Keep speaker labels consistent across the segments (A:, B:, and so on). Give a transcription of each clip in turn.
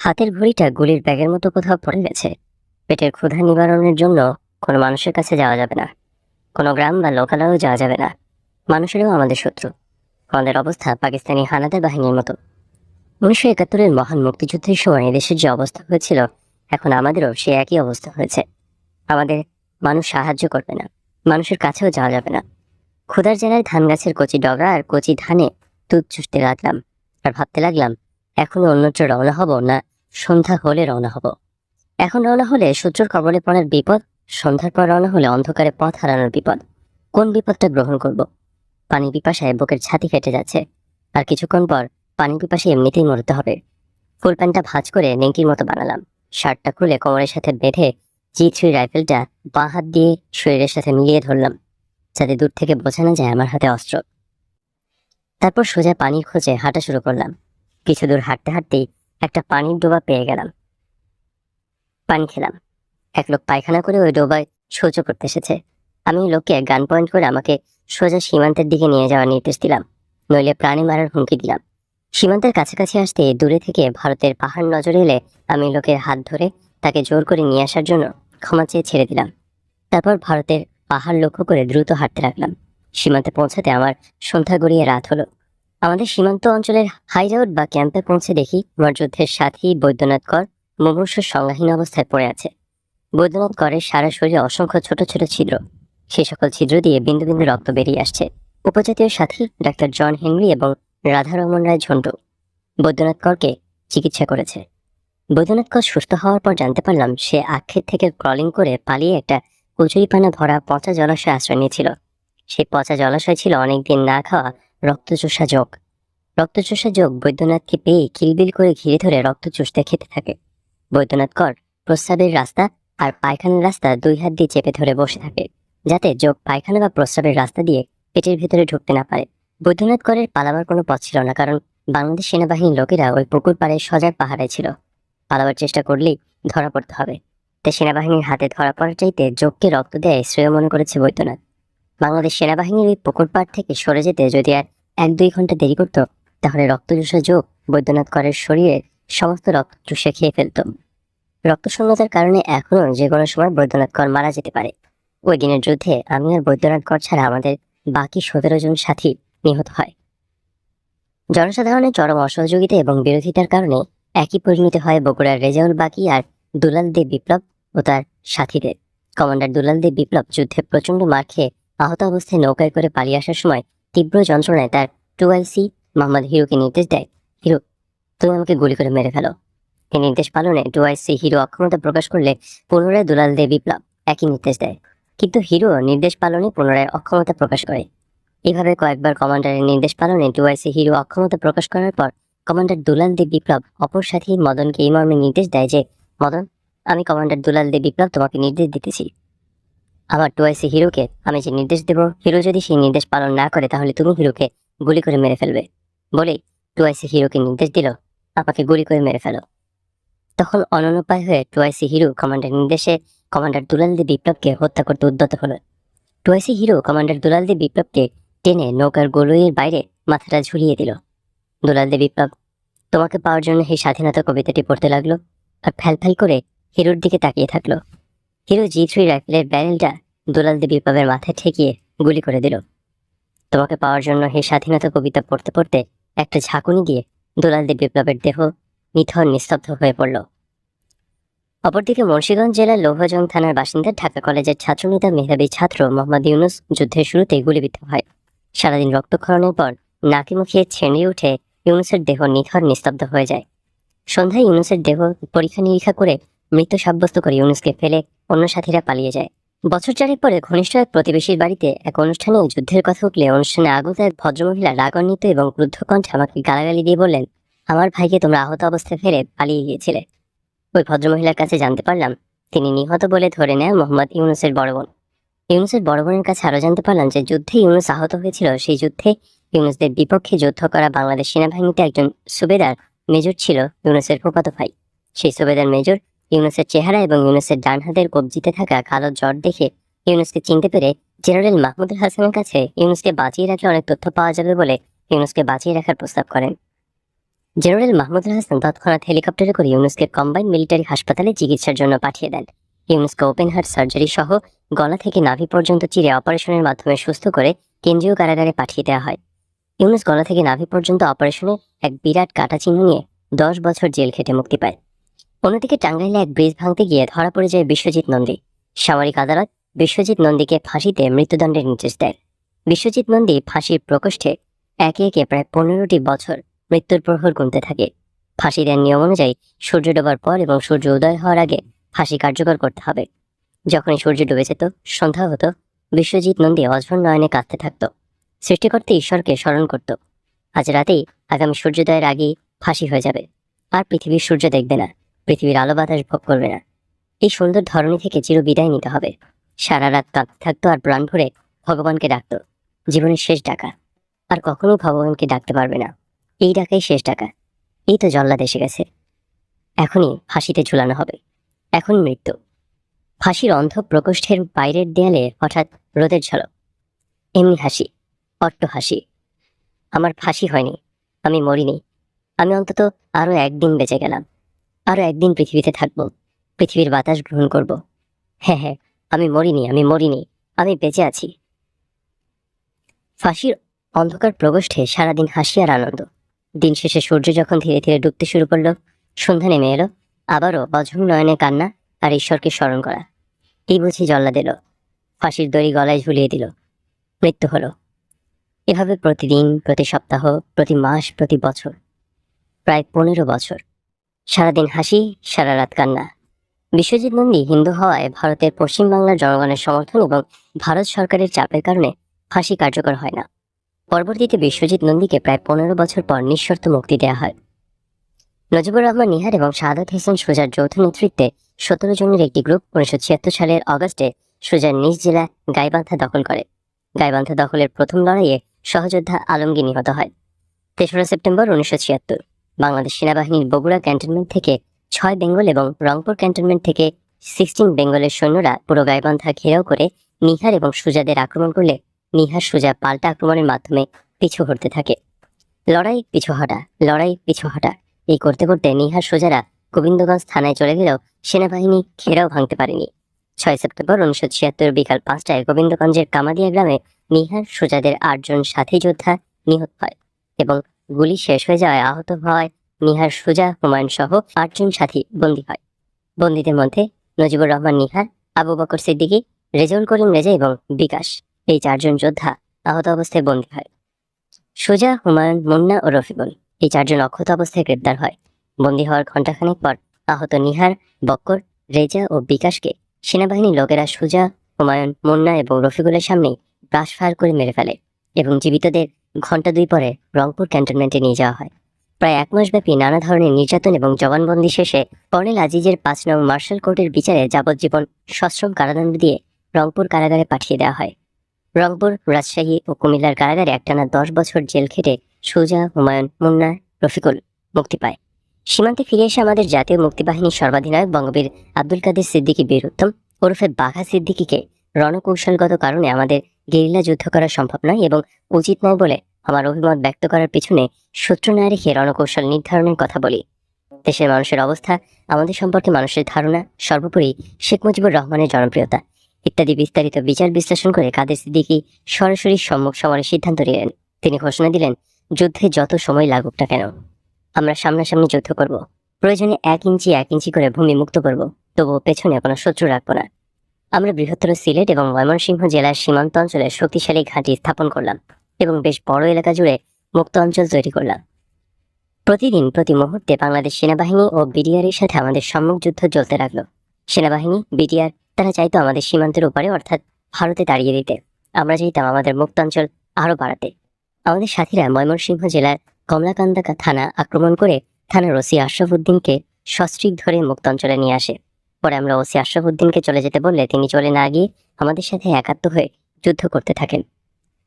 A: হাতের ঘড়িটা গুলির ব্যাগের মতো কোথাও পড়ে গেছে। পেটের ক্ষুধা নিবারণের জন্য কোনো মানুষের কাছে যাওয়া যাবে না, কোনো গ্রাম বা লোকালয়েও যাওয়া যাবে না। মানুষেরও আমাদের শত্রু। আমাদের অবস্থা পাকিস্তানি হানাদার বাহিনীর মতো। 1971-এর মহান মুক্তিযুদ্ধের সময় এদেশের যে অবস্থা হয়েছিল, এখন আমাদেরও সে একই অবস্থা হয়েছে। আমাদের মানুষ সাহায্য করবে না, মানুষের কাছেও যাওয়া যাবে না। ক্ষুধার জেলায় ধান গাছের কচি ডগা আর কচি ধানে দুধ চুষতে লাগলাম, আর ভাবতে লাগলাম, এখনো অন্যত্র রওনা হব না সন্ধ্যা হলে রওনা হব। এখন রওনা হলে শত্রুর কবলে পড়ার বিপদ, সন্ধ্যার পর রওনা হলে অন্ধকারে পথ হারানোর বিপদ। কোন বিপদটা গ্রহণ করব? পানি পিপাসায় বুকের ছাতি ফেটে যাচ্ছে, আর কিছুক্ষণ পর পানি পিপাসে এমনিতেই মরতে হবে। ফুল প্যান্টটা ভাঁজ করে নেংটির মতো বানালাম, শার্টটা খুলে কোমরের সাথে বেঁধে G3 রাইফেলটা বাঁ হাত দিয়ে শরীরের সাথে মিলিয়ে ধরলাম, যাতে দূর থেকে বোঝা না যায় আমার হাতে অস্ত্র। তারপর সোজা পানির খোঁজে হাঁটা শুরু করলাম। কিছু দূর হাঁটতে হাঁটতেই একটা পানির ডোবা পেয়ে গেলাম। পানি খেলাম। এক লোক পায়খানা করে ওই ডোবায় শৌচ করতে এসেছে। আমি ওই লোককে গান পয়েন্ট করে আমাকে সোজা সীমান্তের দিকে নিয়ে যাওয়ার নির্দেশ দিলাম, নইলে প্রাণে মারার হুমকি দিলাম। সীমান্তের কাছাকাছি আসতে দূরে থেকে ভারতের পাহাড় নজরে এলে আমি লোকের হাত ধরে তাকে জোর করে নিয়ে আসার জন্য ক্ষমা চেয়ে ছেড়ে দিলাম। তারপর ভারতের পাহাড় লক্ষ্য করে দ্রুত হাঁটতে লাগলাম। সীমান্তে পৌঁছাতে আমার সন্ধ্যা গড়িয়ে রাত হলো। আমাদের সীমান্ত অঞ্চলের হাইরাউট বা ক্যাম্পে পৌঁছে দেখি আমার যুদ্ধের সাথী বৈদ্যনাথ কর মুমূর্ষু সংজ্ঞাহীন অবস্থায় পড়ে আছে। বৈদ্যনাথ করের সারা শরীরে অসংখ্য ছোট ছোট ছিদ্র। সেই সকল ছিদ্র দিয়ে বিন্দু বিন্দু রক্ত বেরিয়ে আসছে। উপজাতীয় সাথী ডাক্তার জন হেনরি এবং রাধারমন রায় ঝন্টু বৈদ্যনাথ করকে চিকিৎসা করেছে। বৈদ্যনাথ কর সুস্থ হওয়ার পর জানতে পারলাম সে আক্ষেপ থেকে ক্রলিং করে পালিয়ে একটা কচুরিপানা ভরা পচা জলাশয়ে আশ্রয় নিয়েছিল। সেই পচা জলাশয় ছিল অনেকদিন না খাওয়া রক্তচোষা যোগ। রক্তচোষা যোগ বৈদ্যনাথকে পেয়ে কিলবিল করে ঘিরে ধরে রক্ত চুষতে খেতে থাকে। বৈদ্যনাথ কর প্রস্রাবের রাস্তা আর পায়খানার রাস্তা দুই হাত দিয়ে চেপে ধরে বসে থাকে, যাতে যোগ পায়খানা বা প্রস্রাবের রাস্তা দিয়ে পেটের ভিতরে ঢুকতে না পারে। বৈদ্যনাথ করের পালাবার কোনো পথ ছিল না, কারণ বাংলাদেশ সেনাবাহিনীর লোকেরা ওই পুকুর পাড়ে সজাগ পাহারায় ছিল। পালাবার চেষ্টা করলেই ধরা পড়তে হবে। তাই সেনাবাহিনীর হাতে ধরা পড়ার চাইতে যোগকে রক্ত দেয় শ্রেয় মনে করেছে বৈদ্যনাথ। বাংলাদেশ সেনাবাহিনীর এই পুকুর পাড় থেকে সরে যেতে যদি আর 1-2 ঘন্টা দেরি করত, তাহলে রক্তচোষা যোগ বৈদ্যনাথ করের শরীরের সমস্ত রক্ত চুষে খেয়ে ফেলত। রক্তশূন্যতার কারণে এখনো যে কোনো সময় বৈদ্যনাথ কর মারা যেতে পারে। ওই দিনের যুদ্ধে আমি আর বৈদ্যনাথ কর ছাড়া আমাদের বাকি 17 জন সাথী নিহত হয়। জনসাধারণের চরম অসহযোগিতা এবং বিরোধিতার কারণে একই পরিণতি হয় বগুড়ার রেজাউল বাকি আর দুলাল দে বিপ্লব ও তার সাথীদের। কমান্ডার দুলাল দে বিপ্লব যুদ্ধে প্রচন্ড মার খেয়ে আহত অবস্থায় নৌকায় করে পালিয়ে আসার সময় তীব্র যন্ত্রণায় তার 2IC মোহাম্মদ হিরোকে নির্দেশ দেয়, হিরো, তুমি আমাকে গুলি করে মেরে ফেলো। এই নির্দেশ পালনে 2IC হিরো অক্ষমতা প্রকাশ করলে পুনরায় দুলাল দে বিপ্লব একই নির্দেশ দেয়, কিন্তু হিরো নির্দেশ পালনে পুনরায় অক্ষমতা প্রকাশ করে। এভাবে কয়েকবার কমান্ডারের নির্দেশ পালনে 2IC হিরো অক্ষমতা প্রকাশ করার পর কমান্ডার দুলাল দে বিপ্লব অপর সাথী মদনকে এই মর্মে নির্দেশ দেয় যে, মদন, আমি কমান্ডার দুলাল দে বিপ্লব তোমাকে নির্দেশ দিতেছি। আমার 2IC হিরোকে আমি যে নির্দেশ দেব, হিরো যদি সেই নির্দেশ পালন না করে তাহলে তুমি হিরোকে গুলি করে মেরে ফেলবে। বলেই 2IC হিরোকে নির্দেশ দিল, আমাকে গুলি করে মেরে ফেলো। তখন অনুপায় হয়ে 2IC হিরো কমান্ডার নির্দেশে কমান্ডার দুলাল দে বিপ্লবকে হত্যা করতে উদ্যত হলো। 2IC হিরো কমান্ডার দুলাল দে বিপ্লবকে টেনে নৌকার গলুইয়ের বাইরে মাথাটা ঝুলিয়ে দিল। দুলাল দে বিপ্লব তোমাকে পাওয়ার জন্য এই স্বাধীনতা কবিতাটি পড়তে লাগলো আর ফ্যাল করে হিরোর দিকে তাকিয়ে থাকলো। হিরো G3 রাইফেলের ব্যারেলটা দুলাল দে বিপ্লবের মাথায় ঠেকিয়ে গুলি করে দিল। তোমাকে পাওয়ার জন্য এই স্বাধীনতা কবিতা পড়তে পড়তে একটা ঝাঁকুনি দিয়ে দুলাল দে বিপ্লবের দেহ নিথর নিস্তব্ধ হয়ে পড়ল। অপরদিকে মুন্সিগঞ্জ জেলার লৌহজং থানার বাসিন্দা ঢাকা কলেজের ছাত্রনেতা মেধাবী ছাত্র মোহাম্মদ ইউনুস যুদ্ধের শুরুতেই গুলিবিদ্ধ হয়। সারাদিন রক্তক্ষরণের পর নাকি মুখে ছেড়ে উঠে ইউনুসের দেহ নিথর নিস্তব্ধ হয়ে যায়। সন্ধ্যায় ইউনুসের দেহ পরীক্ষা নিরীক্ষা করে মৃত সাব্যস্ত করে ইউনুসকে ফেলে অন্য সাথীরা পালিয়ে যায়। বছর চারেক পরে ঘনিষ্ঠ এক প্রতিবেশীর বাড়িতে এক অনুষ্ঠানে যুদ্ধের কথা উঠলে অনুষ্ঠানে আগত এক ভদ্রমহিলা রাগান্বিত এবং ক্রুদ্ধ কণ্ঠে আমাকে গালাগালি দিয়ে বললেন, আমার ভাইকে তোমরা আহত অবস্থায় ফেলে পালিয়ে গিয়েছিলে। ওই ভদ্রমহিলার কাছে জানতে পারলাম তিনি নিহত বলে ধরে নেয় মোহাম্মদ ইউনুসের বড় বোন। ইউনুসের বড় বোনের কাছে আরো জানতে পারলাম যে যুদ্ধে ইউনুস আহত হয়েছিল, সেই যুদ্ধে ইউনুসদের বিপক্ষে যুদ্ধ করা বাংলাদেশ সেনাবাহিনীতে একজন সুবেদার মেজর ছিল ইউনুসের ফুফাতো ভাই। সেই সুবেদার মেজর ইউনুসের চেহারা এবং ইউনুসের ডান হাতের কবজিতে থাকা কালো জট দেখে ইউনুসকে চিনতে পেরে জেনারেল মাহমুদুল হাসানের কাছে ইউনুসকে বাঁচিয়ে রাখলে অনেক তথ্য পাওয়া যাবে বলে ইউনুসকে বাঁচিয়ে রাখার প্রস্তাব করেন। জেনারেল মাহমুদুল হাসান তৎক্ষণাৎ হেলিকপ্টারে করে ইউনুসকে কম্বাইন্ড মিলিটারি হাসপাতালে চিকিৎসার জন্য পাঠিয়ে দেন। ইউনুসকে ওপেন হার্ট সার্জারি সহ গলা থেকে নাভি পর্যন্ত চিরে অপারেশনের মাধ্যমে সুস্থ করে কেন্দ্রীয় কারাগারে পাঠিয়ে দেওয়া হয়। ইউনুস গলা থেকে নাভি পর্যন্ত অপারেশনে এক বিরাট কাটা চিহ্ন নিয়ে 10 বছর জেল খেটে মুক্তি পায়। অন্যদিকে টাঙ্গাইলে এক ব্রিজ ভাঙতে গিয়ে ধরা পড়ে যায় বিশ্বজিৎ নন্দী। সামরিক আদালত বিশ্বজিৎ নন্দীকে ফাঁসিতে মৃত্যুদণ্ডের নির্দেশ দেয়। বিশ্বজিৎ নন্দী ফাঁসির প্রকোষ্ঠে একে একে প্রায় 15টি বছর মৃত্যুর প্রহর গুনতে থাকে। ফাঁসি দেওয়ার নিয়ম অনুযায়ী সূর্য ডোবার পর এবং সূর্য উদয় হওয়ার আগে ফাঁসি কার্যকর করতে হবে। যখনই সূর্য ডুবে যেত, সন্ধ্যা হতো, বিশ্বজিৎ নন্দী অঝর নয়নে কাঁদতে থাকত। সৃষ্টিকর্তা ঈশ্বরকে স্মরণ করত। আজ রাতেই আগামী সূর্যোদয়ের আগেই ফাঁসি হয়ে যাবে, আর পৃথিবীর সূর্য দেখবে না, পৃথিবীর আলো বাতাস ভোগ করবে না। এই সুন্দর ধরনী থেকে চির বিদায় নিতে হবে। সারা রাত কাঁদতে থাকতো আর প্রাণ ভরে ভগবানকে ডাকতো। জীবনের শেষ ডাকা, আর কখনো ভগবানকে ডাকতে পারবে না। এই ডাকাই শেষ ডাকা। এই তো জল্লাদ এসে গেছে, এখনই ফাঁসিতে ঝুলানো হবে, এখন মৃত্যু। ফাঁসির অন্ধ প্রকোষ্ঠের বাইরের দেয়ালে হঠাৎ রোদের ঝলক। এমনি হাসি, অট্ট হাসি। আমার ফাঁসি হয়নি, আমি মরিনি। আমি অন্তত আরো একদিন বেঁচে গেলাম, আরো একদিন পৃথিবীতে থাকবো, পৃথিবীর বাতাস গ্রহণ করব। হ্যাঁ হ্যাঁ, আমি মরিনি, আমি মরিনি, আমি বেঁচে আছি। ফাঁসির অন্ধকার প্রকোষ্ঠে সারাদিন হাসি আর আনন্দ। দিন শেষে সূর্য যখন ধীরে ধীরে ডুবতে শুরু করলো, সন্ধ্যা নেমে এলো, আবারও অঝর নয়নে কান্না আর ঈশ্বরকে স্মরণ করা। এই বুঝি জল্লাদ এলো, ফাঁসির দড়ি গলায় ঝুলিয়ে দিল, মৃত্যু হলো। এভাবে প্রতিদিন, প্রতি সপ্তাহ, প্রতি মাস, প্রতি বছর, প্রায় 15 বছর। সারাদিন হাসি, সারা রাত কান্না। বিশ্বজিৎ নন্দী হিন্দু হওয়ায় ভারতের পশ্চিমবাংলার জনগণের সমর্থন এবং ভারত সরকারের চাপের কারণে ফাঁসি কার্যকর হয় না। পরবর্তীতে বিশ্বজিৎ নন্দীকে প্রায় 15 বছর পর নিঃশর্ত মুক্তি দেওয়া হয়। নজিবুর রহমান নিহার এবং শাহাদাত হোসেন সুজার যৌথ নেতৃত্বে 17 জনের একটি গ্রুপ 1976 সালের অগস্টে সুজার নিজ জেলা গাইবান্ধা দখল করে। গাইবান্ধা দখলের প্রথম লড়াইয়ে সহযোদ্ধা আলমগীর নিহত হয়। 3রা সেপ্টেম্বর 1976 বাংলাদেশ সেনাবাহিনীর বগুড়া ক্যান্টনমেন্ট থেকে 6 বেঙ্গল এবং রংপুর ক্যান্টনমেন্ট থেকে 16 বেঙ্গলের সৈন্যরা পুরো গাইবান্ধা ঘেরাও করে নিহার এবং সুজাদের আক্রমণ করলে নিহার সুজা পাল্টা আক্রমণের মাধ্যমে পিছু হটতে থাকে। লড়াই পিছু হটা, লড়াই পিছু হটা, এই করতে করতে নিহার সুজারা গোবিন্দগঞ্জ থানায় চলে গেলেও সেনাবাহিনী ঘেরাও ভাঙতে পারেনি। 6 সেপ্টেম্বর 1976 বিকাল 5টায় গোবিন্দগঞ্জের কামাদিয়া গ্রামে নিহার সুজাদের 8 জন সাথী যোদ্ধা নিহত হয় এবং গুলি শেষ হয়ে যাওয়ায় আহত হওয়ায় নিহার সুজা হুমায়ুন সহ 8 জন সাথী বন্দী হয়। বন্দীদের মধ্যে নজিবুর রহমান নিহার, আবু বকর সিদ্দিকী, রেজাউল করিম রেজা এবং বিকাশ, এই 4 জন যোদ্ধা আহত অবস্থায় বন্দী হয়। সুজা, হুমায়ুন, মুন্না ও রফিকুল, এই 4 জন অক্ষত অবস্থায় গ্রেপ্তার হয়। বন্দী হওয়ার ঘণ্টাখানেক পর আহত নিহার, বক্কর, রেজা ও বিকাশকে সেনাবাহিনীর লোকেরা সুজা, হুমায়ুন, মুন্না এবং রফিকুলের সামনেই ব্রাশ ফায়ার করে মেরে ফেলে এবং জীবিতদের ঘণ্টা 2 পরে রংপুর ক্যান্টনমেন্টে নিয়ে যাওয়া হয়। প্রায় 1 মাসব্যাপী নানা ধরনের নির্যাতন এবং জবানবন্দি শেষে কর্নেল আজিজের 5 নং মার্শাল কোর্টের বিচারে যাবজ্জীবন সশ্রম কারাদণ্ড দিয়ে রংপুর কারাগারে পাঠিয়ে দেওয়া হয়। রংপুর, রাজশাহী ও কুমিল্লার কারাগারে একটানা 10 বছর জেল খেটে সুজা, হুমায়ুন, মুন্না, রফিকুল মুক্তি পায়। সীমান্তে ফিরে এসে আমাদের জাতীয় মুক্তিবাহিনীর সর্বাধিনায়ক বঙ্গবীর আব্দুল কাদের সিদ্দিকী বীর উত্তম ওরফে বাঘা সিদ্দিকীকে রণকৌশলগত কারণে আমাদের গেরিলা যুদ্ধ করা সম্ভব নয় এবং উচিত নয় বলে আমার অভিমত ব্যক্ত করার পিছনে সূত্র না রেখে রণকৌশল নির্ধারণের কথা বলি। দেশের মানুষের অবস্থা, আমাদের সম্পর্কে মানুষের ধারণা, সর্বোপরি শেখ মুজিবুর রহমানের জনপ্রিয়তা ইত্যাদি বিস্তারিত বিচার বিশ্লেষণ করে কাদের সিদ্দিকী সরাসরি সম্মুখ সমরের সিদ্ধান্ত নিলেন। তিনি ঘোষণা দিলেন, যুদ্ধে যত সময় লাগুক না কেন আমরা সামনাসামনি যুদ্ধ করব। প্রয়োজনে 1 ইঞ্চি 1 ইঞ্চি করে ভূমি মুক্ত করব, তবুও পেছনে কোনো শত্রু রাখবো না। আমরা বৃহত্তর সিলেট এবং ময়মনসিংহ জেলার সীমান্ত অঞ্চলে শক্তিশালী ঘাঁটি স্থাপন করলাম এবং বেশ বড় এলাকা জুড়ে মুক্ত অঞ্চল তৈরি করলাম। প্রতিদিন, প্রতি মুহূর্তে বাংলাদেশ সেনাবাহিনী ও বিডিআর এর সাথে আমাদের সম্মুখ যুদ্ধ চলতে লাগলো। সেনাবাহিনী, বিডিআর তারা চাইতো আমাদের সীমান্তের উপরে অর্থাৎ ভারতে তাড়িয়ে দিতে। আমরা চাইতাম আমাদের মুক্তাঞ্চল আরো বাড়াতে। আমাদের সাথীরা ময়মনসিংহ জেলার কমলাকান্দা থানা আক্রমণ করে থানার ওসি আশরাফ উদ্দিনকে সস্ত্রীক ধরে মুক্তাঞ্চলে নিয়ে আসে। পরে আমরা ওসি আশরাফ উদ্দিনকে চলে যেতে বললে তিনি চলে না গিয়ে আমাদের সাথে একাত্ম হয়ে যুদ্ধ করতে থাকেন।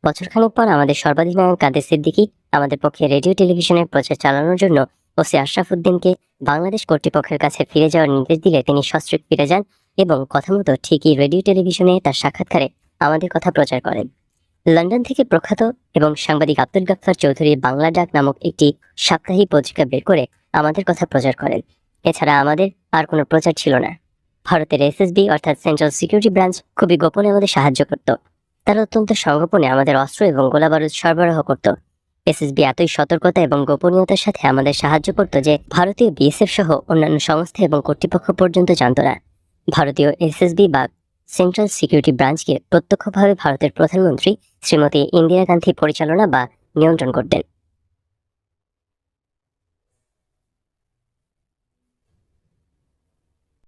A: বছরখানেক পর আমাদের সর্বাধিনায়ক কাদের সিদ্দিকী আমাদের পক্ষে রেডিও টেলিভিশনের প্রচার চালানোর জন্য ওসি আশরাফ উদ্দিনকে বাংলাদেশ কর্তৃপক্ষের কাছে ফিরে যাওয়ার নির্দেশ দিলে তিনি সস্ত্রীক ফিরে যান এবং কথা মতো ঠিকই রেডিও টেলিভিশনে তার সাক্ষাৎকারে আমাদের কথা প্রচার করেন। লন্ডন থেকে প্রখ্যাত এবং সাংবাদিক আব্দুল গাফফার চৌধুরীর বাংলা ডাক নামক একটি সাপ্তাহিক পত্রিকা বের করে আমাদের কথা প্রচার করেন। এছাড়া আমাদের আর কোনো প্রচার ছিল না। ভারতের এসএসবি অর্থাৎ সেন্ট্রাল সিকিউরিটি ব্রাঞ্চ খুবই গোপনে আমাদের সাহায্য করত। তারা অত্যন্ত সংগোপনে আমাদের অস্ত্র এবং গোলাবারুদ সরবরাহ করত। এসএসবি এতই সতর্কতা এবং গোপনীয়তার সাথে আমাদের সাহায্য করত যে ভারতীয় বিএসএফ সহ অন্যান্য সংস্থা এবং কর্তৃপক্ষ পর্যন্ত জানত না। ভারতীয় এসএসবি বা সেন্ট্রাল সিকিউরিটি ব্রাঞ্চকে প্রত্যক্ষভাবে ভারতের প্রধানমন্ত্রী শ্রীমতী ইন্দিরা গান্ধী পরিচালনা বা নিয়ন্ত্রণ করতেন।